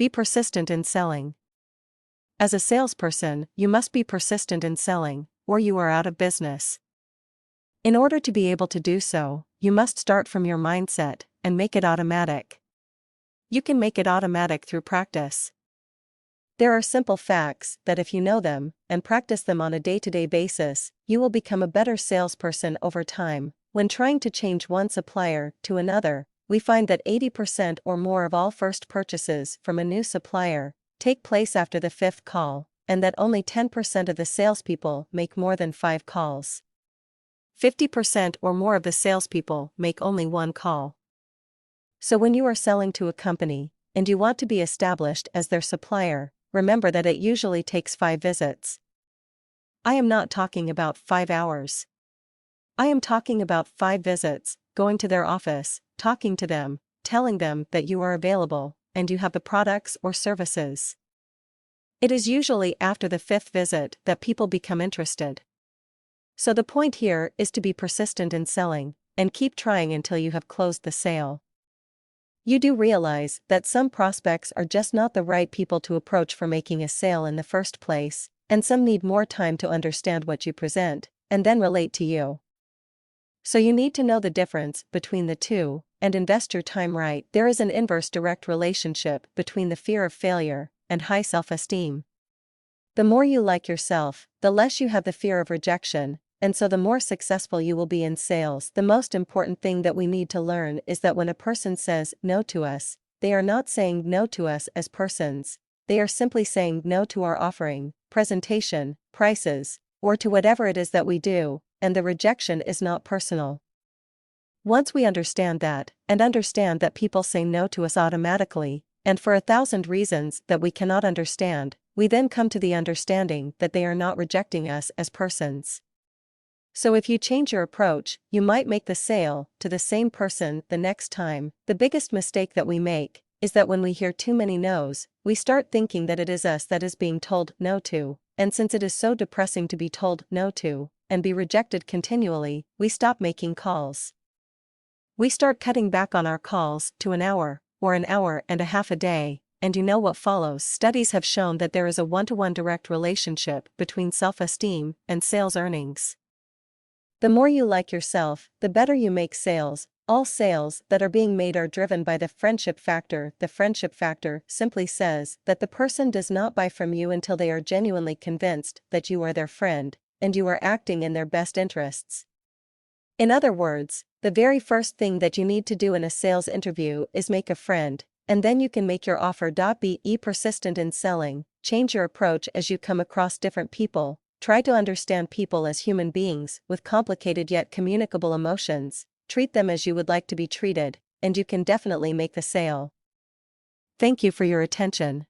Be persistent in selling. As a salesperson, you must be persistent in selling, or you are out of business. In order to be able to do so, you must start from your mindset and make it automatic. You can make it automatic through practice. There are simple facts that if you know them and practice them on a day-to-day basis, you will become a better salesperson over time. When trying to change one supplier to another, we find that 80% or more of all first purchases from a new supplier take place after the 5th call, and that only 10% of the salespeople make more than 5 calls. 50% or more of the salespeople make only 1 call. So when you are selling to a company, and you want to be established as their supplier, remember that it usually takes 5 visits. I am not talking about 5 hours. I am talking about 5 visits, going to their office, talking to them, telling them that you are available, and you have the products or services. It is usually after the 5th visit that people become interested. So the point here is to be persistent in selling, and keep trying until you have closed the sale. You do realize that some prospects are just not the right people to approach for making a sale in the first place, and some need more time to understand what you present, and then relate to you. So you need to know the difference between the two, and invest your time right. There is an inverse direct relationship between the fear of failure and high self-esteem. The more you like yourself, the less you have the fear of rejection, and so the more successful you will be in sales. The most important thing that we need to learn is that when a person says no to us, they are not saying no to us as persons, they are simply saying no to our offering, presentation, prices, or to whatever it is that we do, and the rejection is not personal. Once we understand that, and understand that people say no to us automatically, and for 1,000 reasons that we cannot understand, we then come to the understanding that they are not rejecting us as persons. So if you change your approach, you might make the sale to the same person the next time. The biggest mistake that we make is that when we hear too many no's, we start thinking that it is us that is being told no to, and since it is so depressing to be told no to, and be rejected continually, we stop making calls. We start cutting back on our calls to an hour, or an hour and a half a day, and you know what follows. Studies have shown that there is a 1-to-1 direct relationship between self-esteem and sales earnings. The more you like yourself, the better you make sales. All sales that are being made are driven by the friendship factor. The friendship factor simply says that the person does not buy from you until they are genuinely convinced that you are their friend, and you are acting in their best interests. In other words, the very first thing that you need to do in a sales interview is make a friend, and then you can make your offer. Be persistent in selling. Change your approach as you come across different people. Try to understand people as human beings with complicated yet communicable emotions. Treat them as you would like to be treated, and you can definitely make the sale. Thank you for your attention.